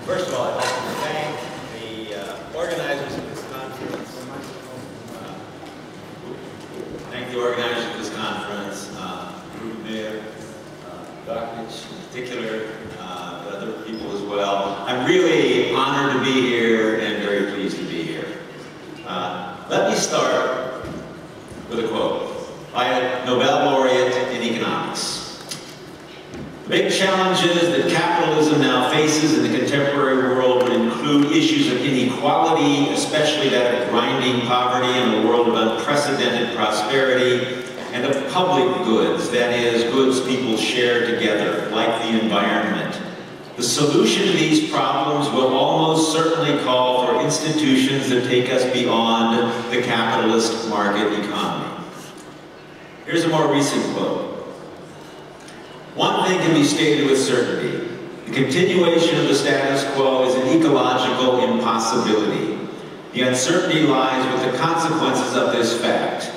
First of all, I'd like to thank the organizers of this conference. Thank the organizers of this conference, Mayor, Docnich in particular, but other people as well. I'm really honored to be here and very pleased to be here. Let me start with a quote by a Nobel laureate in economics. The big challenges that capitalism now faces in the contemporary world would include issues of inequality, especially that of grinding poverty in a world of unprecedented prosperity, and of public goods, that is, goods people share together, like the environment. The solution to these problems will almost certainly call for institutions that take us beyond the capitalist market economy. Here's a more recent quote. One thing can be stated with certainty. The continuation of the status quo is an ecological impossibility. The uncertainty lies with the consequences of this fact.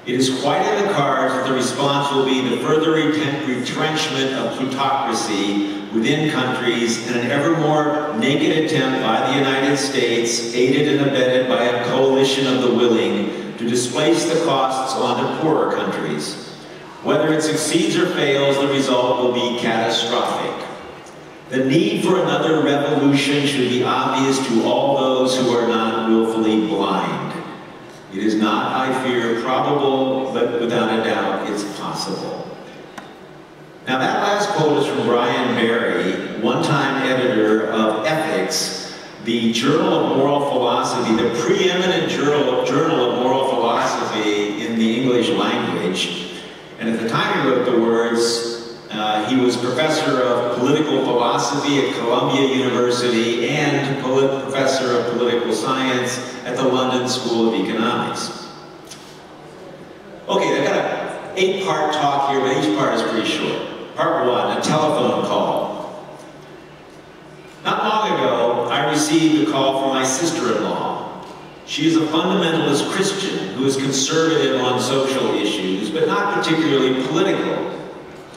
It is quite in the cards that the response will be the further retrenchment of plutocracy within countries and an ever more naked attempt by the United States, aided and abetted by a coalition of the willing, to displace the costs onto poorer countries. Whether it succeeds or fails, the result will be catastrophic. The need for another revolution should be obvious to all those who are not willfully blind. It is not, I fear, probable, but without a doubt, it's possible. Now that last quote is from Brian Berry, one-time editor of Ethics, the Journal of Moral Philosophy, the preeminent journal of moral philosophy in the English language. And at the time he wrote the words, he was professor of political philosophy at Columbia University and professor of political science at the London School of Economics. Okay, I've got an 8-part talk here, but each part is pretty short. Part 1, a telephone call. Not long ago, I received a call from my sister-in-law. She is a fundamentalist Christian who is conservative on social issues, but not particularly political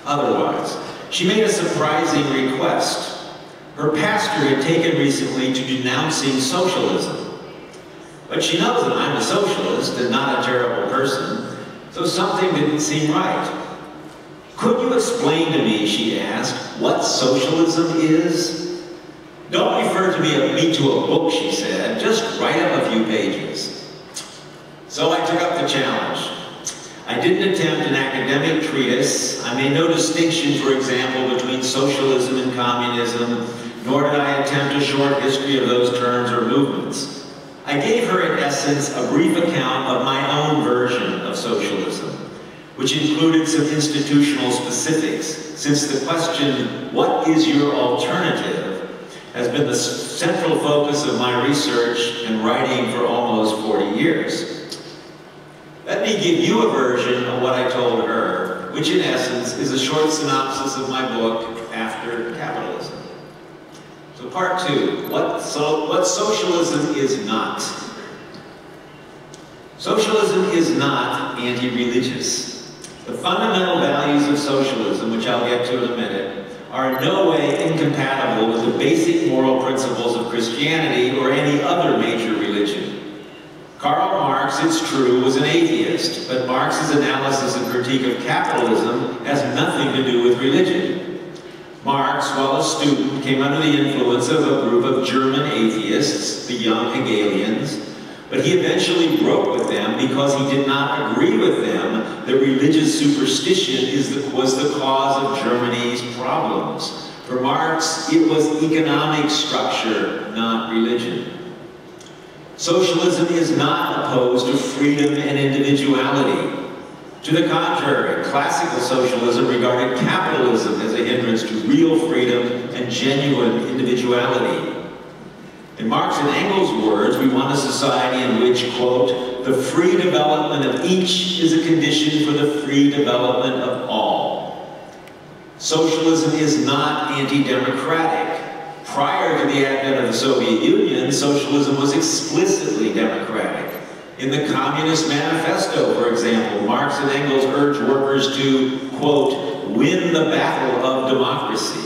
otherwise. She made a surprising request. Her pastor had taken recently to denouncing socialism. But she knows that I'm a socialist and not a terrible person, so something didn't seem right. Could you explain to me, she asked, what socialism is? Don't refer to me to a book, she said. Just write up a few pages. So I took up the challenge. I didn't attempt an academic treatise. I made no distinction, for example, between socialism and communism, nor did I attempt a short history of those terms or movements. I gave her, in essence, a brief account of my own version of socialism, which included some institutional specifics, since the question, what is your alternative, has been the central focus of my research and writing for almost 40 years. Let me give you a version of what I told her, which in essence is a short synopsis of my book, After Capitalism. So part 2, what socialism is not. Socialism is not anti-religious. The fundamental values of socialism, which I'll get to in a minute, are in no way incompatible with the basic moral principles of Christianity or any other major religion. Karl Marx, it's true, was an atheist, but Marx's analysis and critique of capitalism has nothing to do with religion. Marx, while a student, came under the influence of a group of German atheists, the young Hegelians, but he eventually broke with them because he did not agree with them that religious superstition was the cause of Germany's problems. For Marx, it was economic structure, not religion. Socialism is not opposed to freedom and individuality. To the contrary, classical socialism regarded capitalism as a hindrance to real freedom and genuine individuality. In Marx and Engels' words, we want a society in which, quote, the free development of each is a condition for the free development of all. Socialism is not anti-democratic. Prior to the advent of the Soviet Union, socialism was explicitly democratic. In the Communist Manifesto, for example, Marx and Engels urged workers to, quote, win the battle of democracy.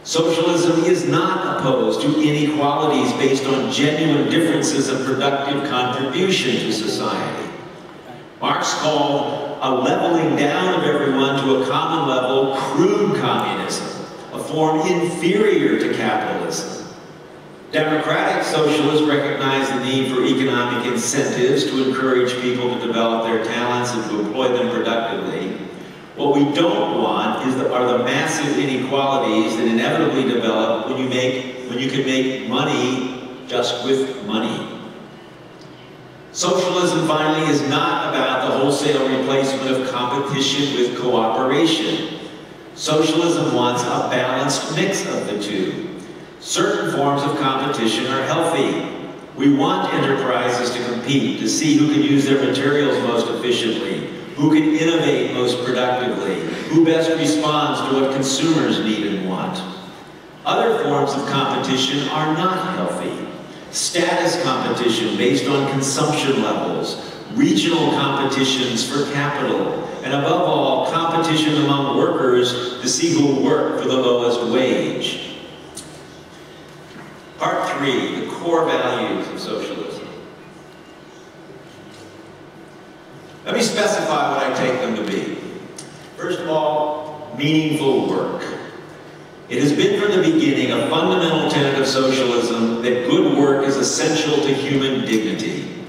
Socialism is not opposed to inequalities based on genuine differences of productive contribution to society. Marx called a leveling down of everyone to a common level crude communism, a form inferior to capitalism. Democratic socialists recognize the need for economic incentives to encourage people to develop their talents and to employ them productively. What we don't want are the massive inequalities that inevitably develop when you can make money just with money. Socialism, finally, is not about the wholesale replacement of competition with cooperation. Socialism wants a balanced mix of the two. Certain forms of competition are healthy. We want enterprises to compete to see who can use their materials most efficiently, who can innovate most productively, who best responds to what consumers need and want. Other forms of competition are not healthy. Status competition based on consumption levels, regional competitions for capital, and above all, competition among workers to see who will work for the lowest wage. Part 3, the core values of socialism. Let me specify what I take them to be. First of all, meaningful work. It has been from the beginning a fundamental tenet of socialism that good work is essential to human dignity.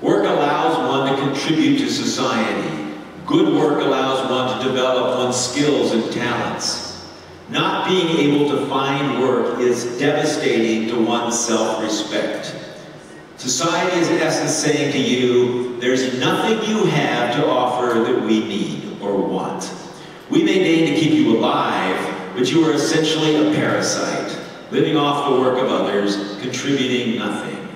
Work allows one to contribute to society. Good work allows one to develop one's skills and talents. Not being able to find work is devastating to one's self-respect. Society is in essence saying to you, there's nothing you have to offer that we need or want. We may deign to keep you alive, but you are essentially a parasite, living off the work of others, contributing nothing.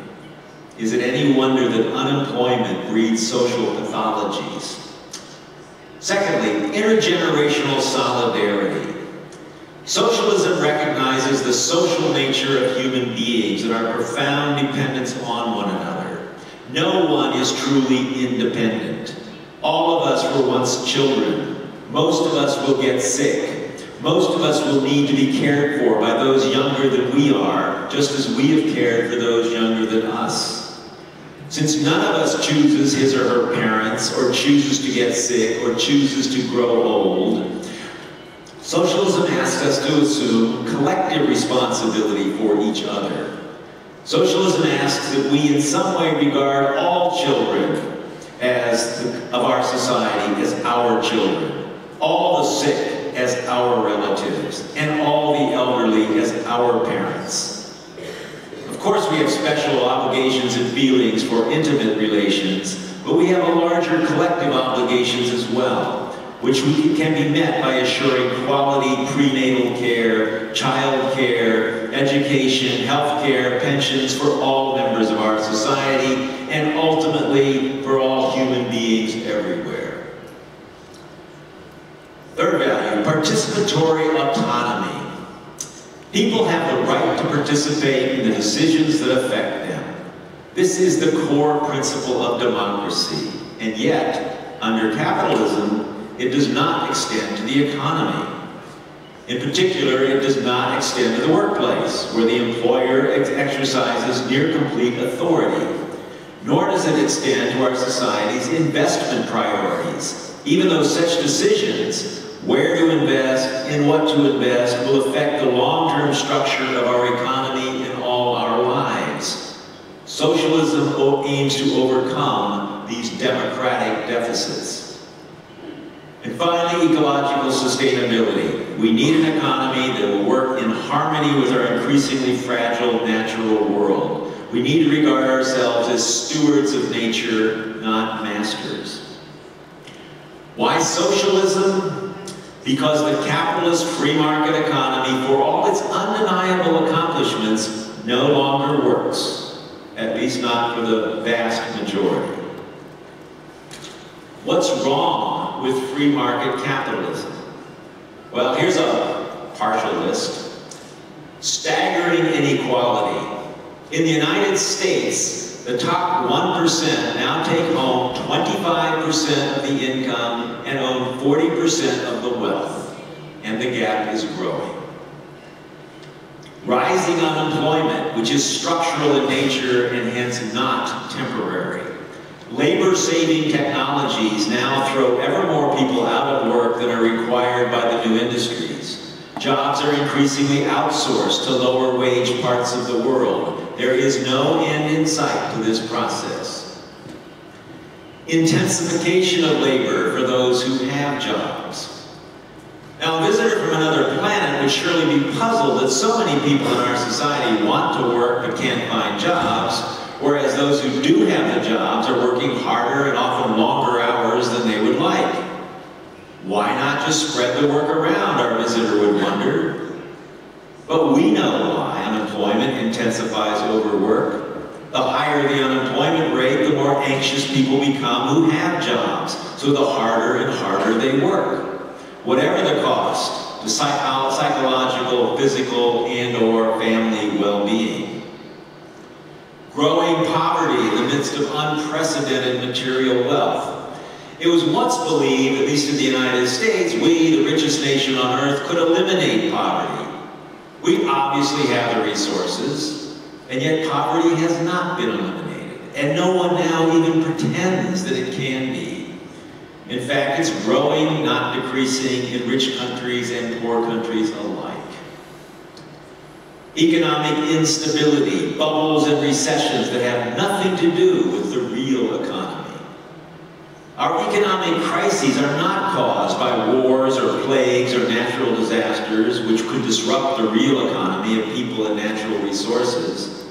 Is it any wonder that unemployment breeds social pathologies? Secondly, intergenerational solidarity. Socialism recognizes the social nature of human beings and our profound dependence on one another. No one is truly independent. All of us were once children. Most of us will get sick. Most of us will need to be cared for by those younger than we are, just as we have cared for those younger than us. Since none of us chooses his or her parents, or chooses to get sick, or chooses to grow old, socialism asks us to assume collective responsibility for each other. Socialism asks that we in some way regard all children of our society as our children, all the sick as our relatives, and all the elderly as our parents. Of course, we have special obligations and feelings for intimate relations, but we have a larger collective obligations as well, which can be met by assuring quality prenatal care, child care, education, health care, pensions for all members of our society, and ultimately for all human beings everywhere. Third value, participatory autonomy. People have the right to participate in the decisions that affect them. This is the core principle of democracy, and yet, under capitalism, it does not extend to the economy. In particular, it does not extend to the workplace, where the employer exercises near complete authority. Nor does it extend to our society's investment priorities, even though such decisions, where to invest, in what to invest, will affect the long-term structure of our economy and all our lives. Socialism aims to overcome these democratic deficits. And finally, ecological sustainability. We need an economy that will work in harmony with our increasingly fragile natural world. We need to regard ourselves as stewards of nature, not masters. Why socialism? Because the capitalist free market economy, for all its undeniable accomplishments, no longer works, at least not for the vast majority. What's wrong with free market capitalism? Well, here's a partial list. Staggering inequality. In the United States, the top 1% now take home 25% of the income and own 40% of the wealth, and the gap is growing. Rising unemployment, which is structural in nature and hence not temporary. Labor-saving technologies now throw ever more people out of work than are required by the new industries. Jobs are increasingly outsourced to lower-wage parts of the world. There is no end in sight to this process. Intensification of labor for those who have jobs. Now, a visitor from another planet would surely be puzzled that so many people in our society want to work but can't find jobs, whereas those who do have the jobs are working harder and often longer hours than they would like. Why not just spread the work around, our visitor would wonder. But we know why unemployment intensifies overwork. The higher the unemployment rate, the more anxious people become who have jobs, so the harder and harder they work. Whatever the cost to psychological, physical, and/or family well-being. Growing poverty in the midst of unprecedented material wealth. It was once believed, at least in the United States, we, the richest nation on earth, could eliminate poverty. We obviously have the resources, and yet poverty has not been eliminated. And no one now even pretends that it can be. In fact, it's growing, not decreasing, in rich countries and poor countries alike. Economic instability, bubbles and recessions that have nothing to do with the real economy. Our economic crises are not caused by wars or plagues or natural disasters which could disrupt the real economy of people and natural resources.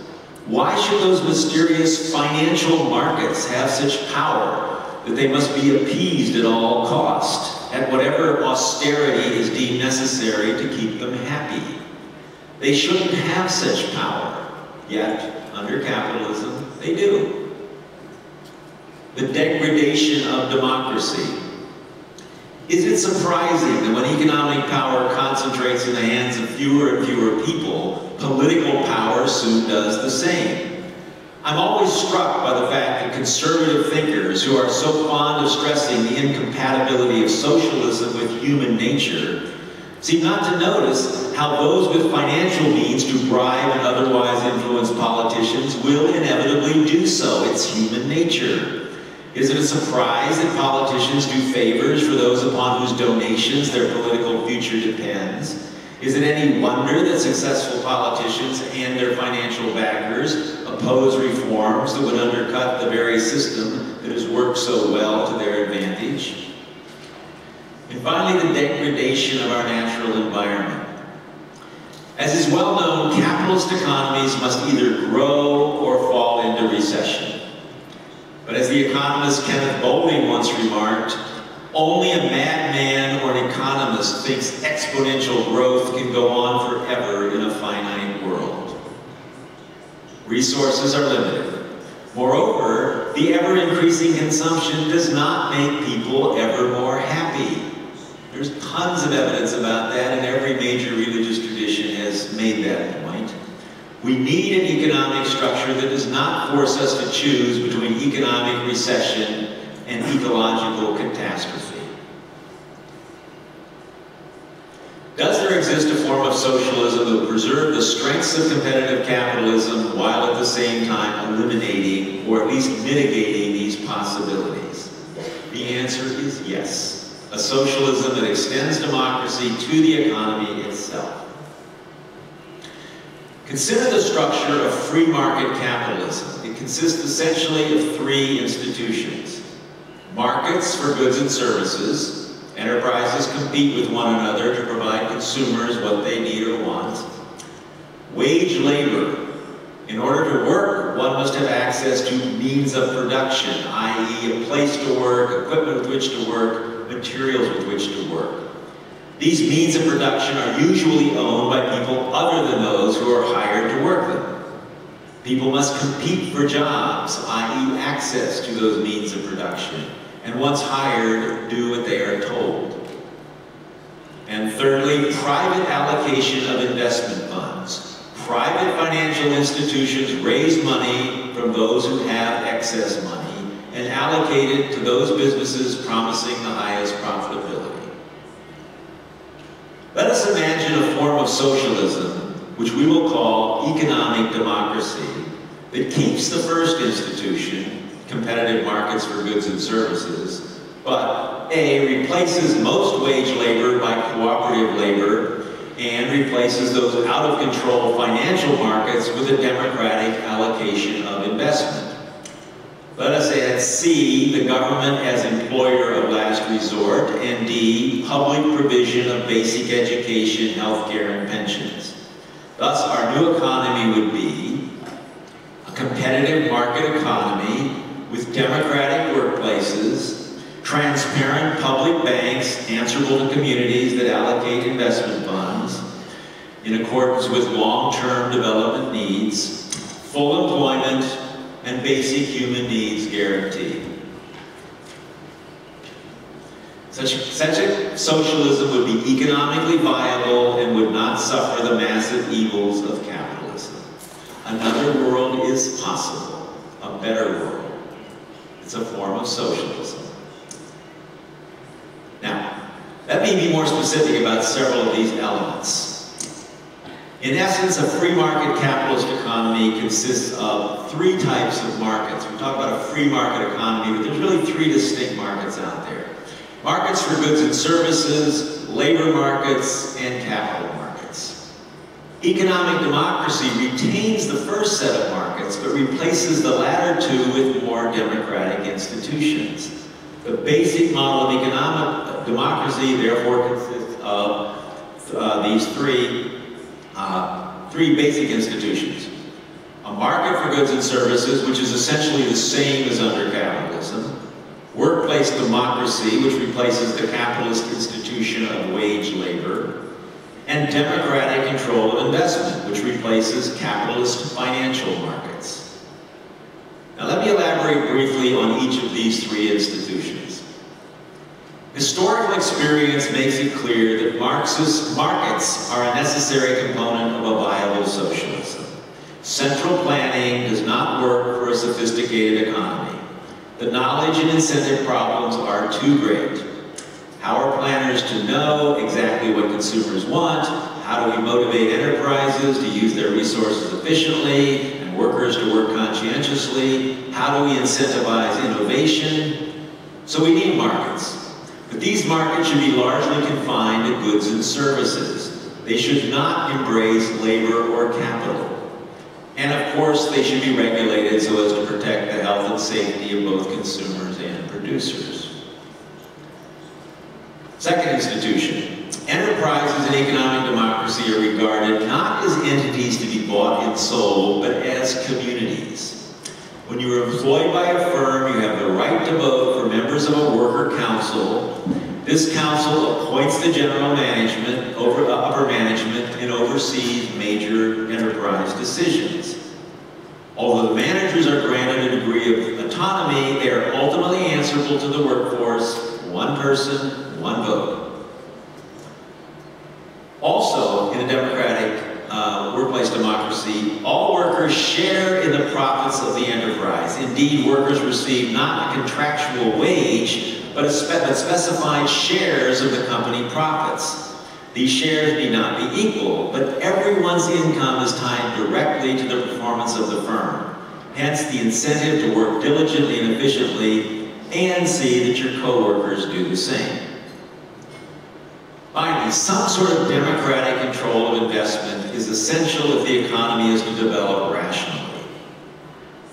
Why should those mysterious financial markets have such power that they must be appeased at all cost, at whatever austerity is deemed necessary to keep them happy? They shouldn't have such power, yet, under capitalism, they do. The degradation of democracy. Is it surprising that when economic power concentrates in the hands of fewer and fewer people, political power soon does the same? I'm always struck by the fact that conservative thinkers who are so fond of stressing the incompatibility of socialism with human nature seem not to notice how those with financial means to bribe and otherwise influence politicians will inevitably do so. It's human nature. Is it a surprise that politicians do favors for those upon whose donations their political future depends? Is it any wonder that successful politicians and their financial backers oppose reforms that would undercut the very system that has worked so well to their advantage? And finally, the degradation of our natural environment. As is well known, capitalist economies must either grow or fall into recession. But as the economist Kenneth Boulding once remarked, only a madman or an economist thinks exponential growth can go on forever in a finite world. Resources are limited. Moreover, the ever-increasing consumption does not make people ever more happy. There's tons of evidence about that, and every major religious tradition has made that point. We need an economic structure that does not force us to choose between economic recession and ecological catastrophe. Does there exist a form of socialism that would preserve the strengths of competitive capitalism while at the same time eliminating or at least mitigating these possibilities? The answer is yes. A socialism that extends democracy to the economy itself. Consider the structure of free market capitalism. It consists essentially of three institutions. Markets for goods and services. Enterprises compete with one another to provide consumers what they need or want. Wage labor. In order to work, one must have access to means of production, i.e. a place to work, equipment with which to work, materials with which to work. These means of production are usually owned by people other than those who are hired to work them. People must compete for jobs, i.e. access to those means of production, and once hired, do what they are told. And thirdly, private allocation of investment funds. Private financial institutions raise money from those who have excess money and allocate it to those businesses promising the highest profitability. Let us imagine a form of socialism which we will call economic democracy, that keeps the first institution, competitive markets for goods and services, but A, replaces most wage labor by cooperative labor, and replaces those out-of-control financial markets with a democratic allocation of investment. Let us add C, the government as employer of last resort, and D, public provision of basic education, healthcare, and pensions. Thus, our new economy would be a competitive market economy with democratic workplaces, transparent public banks answerable to communities that allocate investment funds in accordance with long-term development needs, full employment, and basic human needs guaranteed. Such a socialism would be economically viable and would not suffer the massive evils of capitalism. Another world is possible, a better world. It's a form of socialism. Now, let me be more specific about several of these elements. In essence, a free market capitalist economy consists of three types of markets. We talk about a free market economy, but there's really three distinct markets out there. Markets for goods and services, labor markets, and capital markets. Economic democracy retains the first set of markets, but replaces the latter two with more democratic institutions. The basic model of economic democracy, therefore, consists of these three basic institutions. A market for goods and services, which is essentially the same as under capitalism. Workplace democracy, which replaces the capitalist institution of wage labor. And democratic control of investment, which replaces capitalist financial markets. Now let me elaborate briefly on each of these three institutions. Historical experience makes it clear that Marxist markets are a necessary component of a viable socialism. Central planning does not work for a sophisticated economy. The knowledge and incentive problems are too great. How are planners to know exactly what consumers want? How do we motivate enterprises to use their resources efficiently and workers to work conscientiously? How do we incentivize innovation? So we need markets. But these markets should be largely confined to goods and services. They should not embrace labor or capital. And of course, they should be regulated so as to protect the health and safety of both consumers and producers. Second institution, enterprises in economic democracy are regarded not as entities to be bought and sold, but as communities. When you are employed by a firm, you have the right to vote for members of a worker council. This council appoints the general management, upper management, and oversees major enterprise decisions. Although the managers are granted a degree of autonomy, they are ultimately answerable to the workforce, one person, one vote. Also, in a democratic workplace democracy, all workers share in the profits of the enterprise. Indeed, workers receive not a contractual wage, but specified shares of the company profits. These shares need not be equal, but everyone's income is tied directly to the performance of the firm. Hence, the incentive to work diligently and efficiently and see that your coworkers do the same. Finally, some sort of democratic control of investment is essential if the economy is to develop rationally.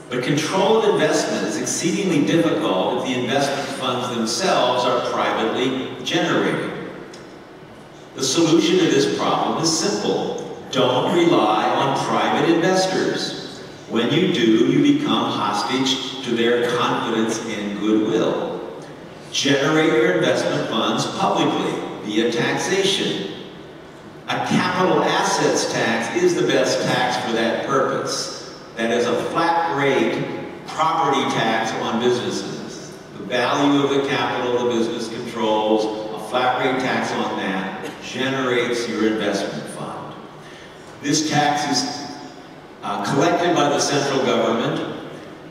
But control of investment is exceedingly difficult if the investment funds themselves are privately generated. The solution to this problem is simple. Don't rely on private investors. When you do, you become hostage to their confidence and goodwill. Generate your investment funds publicly via taxation. A capital assets tax is the best tax for that purpose. That is a flat rate property tax on businesses. The value of the capital the business controls, a flat rate tax on that, generates your investment fund. This tax is collected by the central government.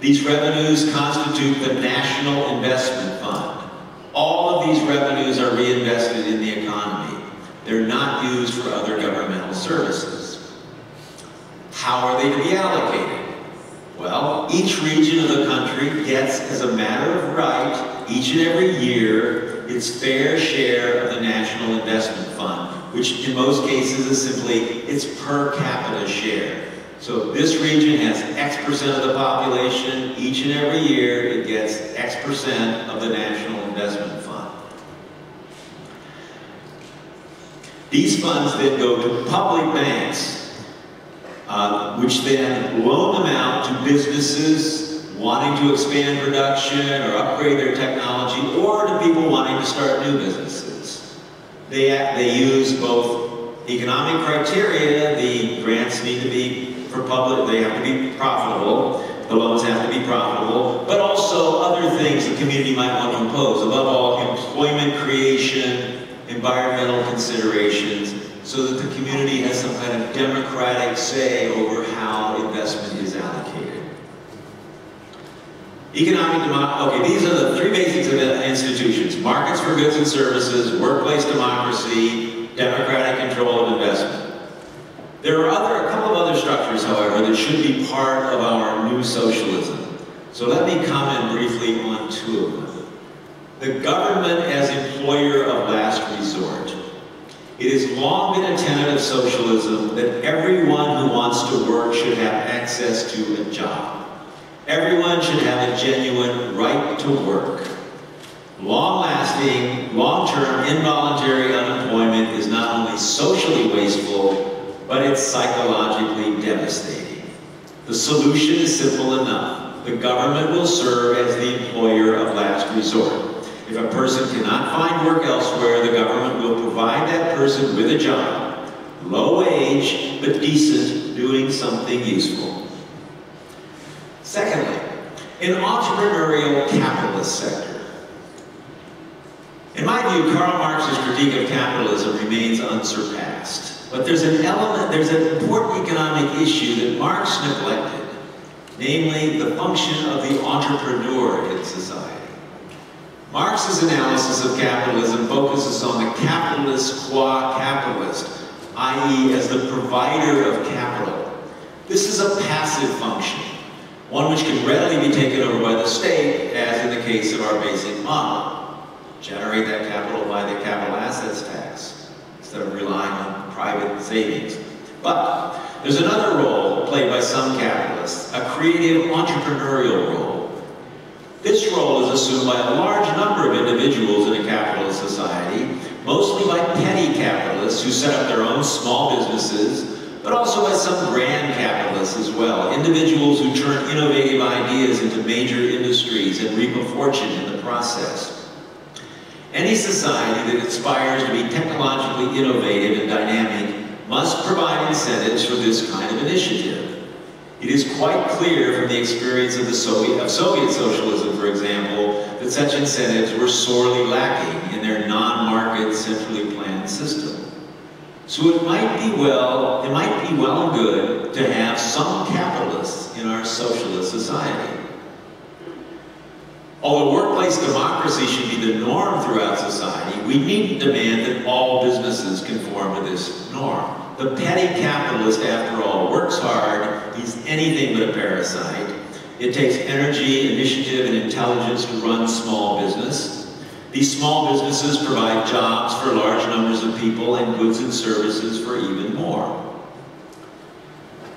These revenues constitute the National Investment Fund. All of these revenues are reinvested in the economy. They're not used for other governmental services. How are they to be allocated? Well, each region of the country gets, as a matter of right, each and every year, its fair share of the National Investment Fund, which in most cases is simply its per capita share. So if this region has X% of the population, each and every year it gets X% of the National Investment Fund. These funds then go to public banks, which then loan them out to businesses wanting to expand production or upgrade their technology, or to people wanting to start new businesses. They use both economic criteria. The grants need to be for public, they have to be profitable, the loans have to be profitable, but also other things the community might want to impose. Above all, employment creation, environmental considerations, so that the community has some kind of democratic say over how investment is allocated. Economic democracy, okay, these are the three basics of institutions: markets for goods and services, workplace democracy, democratic control of investment. There are a couple of other structures, however, that should be part of our new socialism. So let me comment briefly on two of them. The government as employer of last resort. It has long been a tenet of socialism that everyone who wants to work should have access to a job. Everyone should have a genuine right to work. Long-lasting, long-term, involuntary unemployment is not only socially wasteful, but it's psychologically devastating. The solution is simple enough. The government will serve as the employer of last resort. If a person cannot find work elsewhere, the government will provide that person with a job, low wage, but decent, doing something useful. Secondly, an entrepreneurial capitalist sector. In my view, Karl Marx's critique of capitalism remains unsurpassed. But there's an important economic issue that Marx neglected, namely the function of the entrepreneur in society. Marx's analysis of capitalism focuses on the capitalist qua capitalist, i.e. as the provider of capital. This is a passive function, one which can readily be taken over by the state, as in the case of our basic model. Generate that capital by the capital assets tax, instead of relying on private savings. But there's another role played by some capitalists, a creative entrepreneurial role. This role is assumed by a large number of individuals in a capitalist society, mostly by petty capitalists who set up their own small businesses, but also by some grand capitalists as well, individuals who turn innovative ideas into major industries and reap a fortune in the process. Any society that aspires to be technologically innovative and dynamic must provide incentives for this kind of initiative. It is quite clear from the experience of Soviet socialism, for example, that such incentives were sorely lacking in their non-market, centrally planned system. So it might be well and good to have some capitalists in our socialist society. Although workplace democracy should be the norm throughout society, we need to demand that all businesses conform to this norm. The petty capitalist, after all, works hard. He's anything but a parasite. It takes energy, initiative, and intelligence to run small business. These small businesses provide jobs for large numbers of people and goods and services for even more.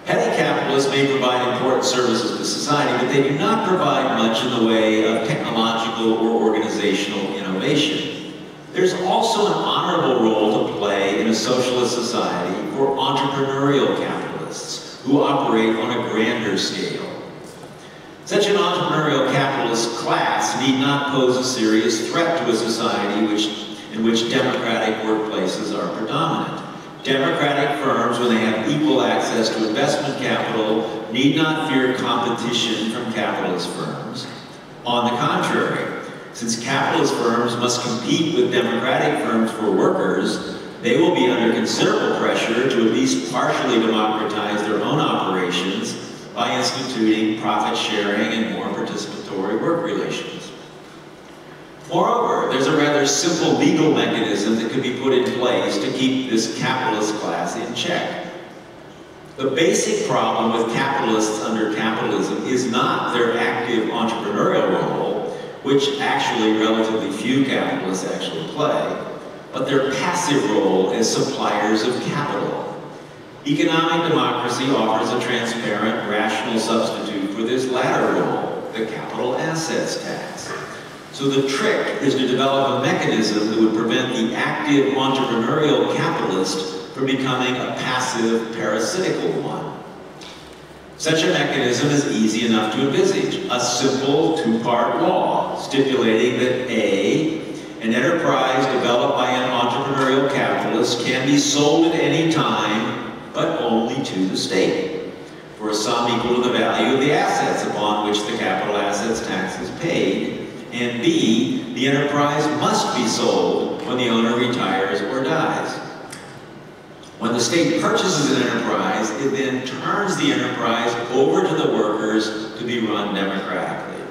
Petty capitalists may provide important services to society, but they do not provide much in the way of technological or organizational innovation. There's also an honorable role to play in a socialist society for entrepreneurial capitalists who operate on a grander scale. Such an entrepreneurial capitalist class need not pose a serious threat to a society in which democratic workplaces are predominant. Democratic firms, when they have equal access to investment capital, need not fear competition from capitalist firms. On the contrary, since capitalist firms must compete with democratic firms for workers, they will be under considerable pressure to at least partially democratize their own operations by instituting profit sharing and more participatory work relations. Moreover, there's a rather simple legal mechanism that could be put in place to keep this capitalist class in check. The basic problem with capitalists under capitalism is not their active entrepreneurial role, which actually relatively few capitalists actually play, but their passive role as suppliers of capital. Economic democracy offers a transparent, rational substitute for this latter role, the capital assets tax. So the trick is to develop a mechanism that would prevent the active entrepreneurial capitalist from becoming a passive, parasitical one. Such a mechanism is easy enough to envisage. A simple two-part law stipulating that A, an enterprise developed by an entrepreneurial capitalist can be sold at any time, but only to the state, for a sum equal to the value of the assets upon which the capital assets tax is paid. And B, the enterprise must be sold when the owner retires or dies. When the state purchases an enterprise, it then turns the enterprise over to the workers to be run democratically.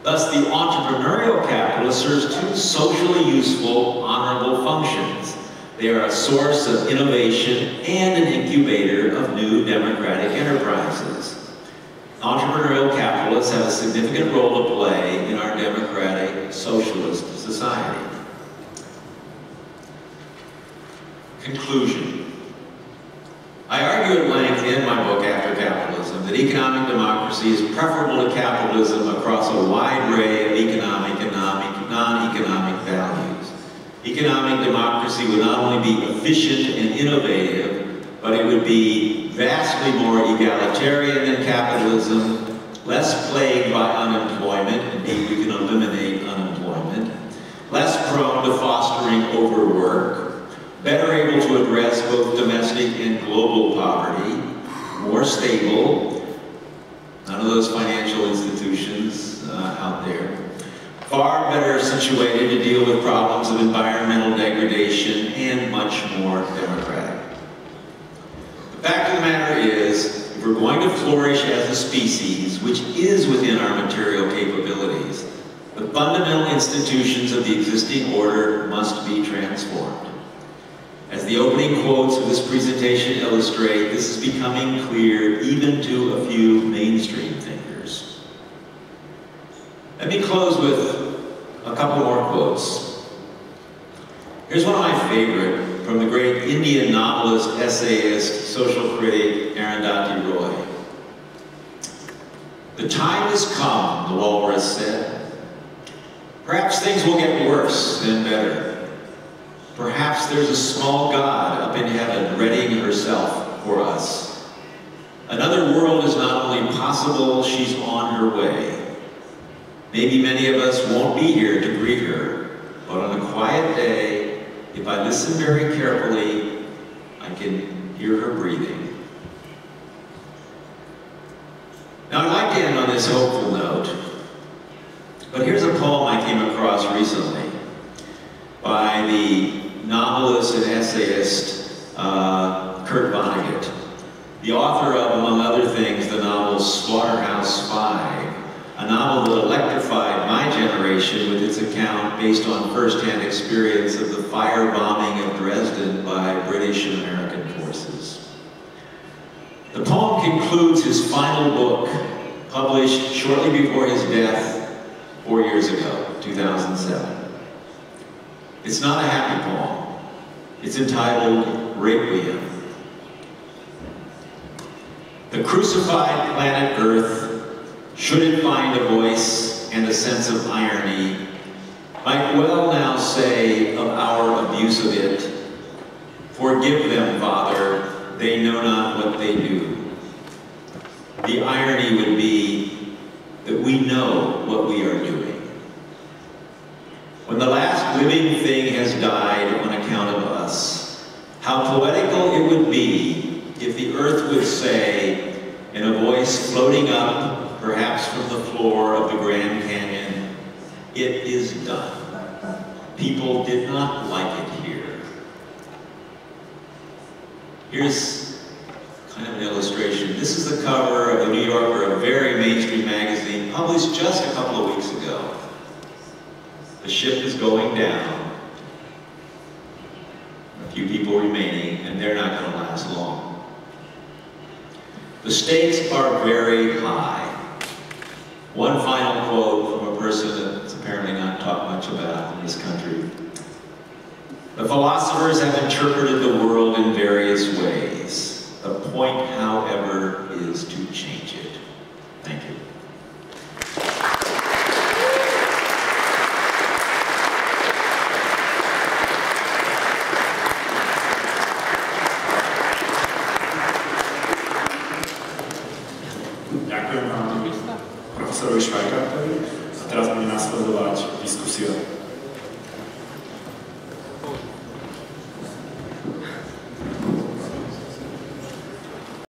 Thus, the entrepreneurial capitalist serves two socially useful, honorable functions. They are a source of innovation and an incubator of new democratic enterprises. Entrepreneurial capitalists have a significant role to play in our democratic socialist society. Conclusion. I argue at length in my book, After Capitalism, that economic democracy is preferable to capitalism across a wide array of economic and non-economic values. Economic democracy would not only be efficient and innovative, but it would be vastly more egalitarian than capitalism, less plagued by unemployment, indeed we can eliminate unemployment, less prone to fostering overwork, better able to address both domestic and global poverty, more stable, none of those financial institutions out there, far better situated to deal with problems of environmental degradation, and much more democratic. The fact of the matter is, if we're going to flourish as a species, which is within our material capabilities, the fundamental institutions of the existing order must be transformed. As the opening quotes of this presentation illustrate, this is becoming clear even to a few mainstream thinkers. Let me close with a couple more quotes. Here's one of my favorite from the great Indian novelist, essayist, social critic, Arundhati Roy. "The time has come," the walrus said. "Perhaps things will get worse than better. Perhaps there's a small God up in heaven readying herself for us. Another world is not only possible, she's on her way. Maybe many of us won't be here to greet her, but on a quiet day, if I listen very carefully, I can hear her breathing." Now, I'd like to end on this hopeful note, but here's a poem I came across recently by the novelist and essayist Kurt Vonnegut, the author of, among other things, the novel Slaughterhouse-Five, a novel that electrified my generation with its account based on first-hand experience of the firebombing of Dresden by British and American forces. The poem concludes his final book, published shortly before his death 4 years ago, 2007. It's not a happy poem. It's entitled Requiem. "The crucified planet Earth, should it find a voice and a sense of irony, might well now say of our abuse of it, 'Forgive them, Father, they know not what they do.' The irony would be that we know what we are doing. When the last living thing has died on account of us, how poetical it would be if the earth would say, in a voice floating up, perhaps from the floor of the Grand Canyon, 'It is done. People did not like it here.'" Here's kind of an illustration. This is the cover of the New Yorker, a very mainstream magazine, published just a couple of weeks ago. The ship is going down. A few people remaining, and they're not going to last long. The stakes are very high. One final quote from a person that's apparently not talked much about in this country. The philosophers have interpreted the world in various ways. The point, however, is to change it. Thank you. Ďakujem vám profesorovi Schweickártovi a teraz bude nasledovať diskusia.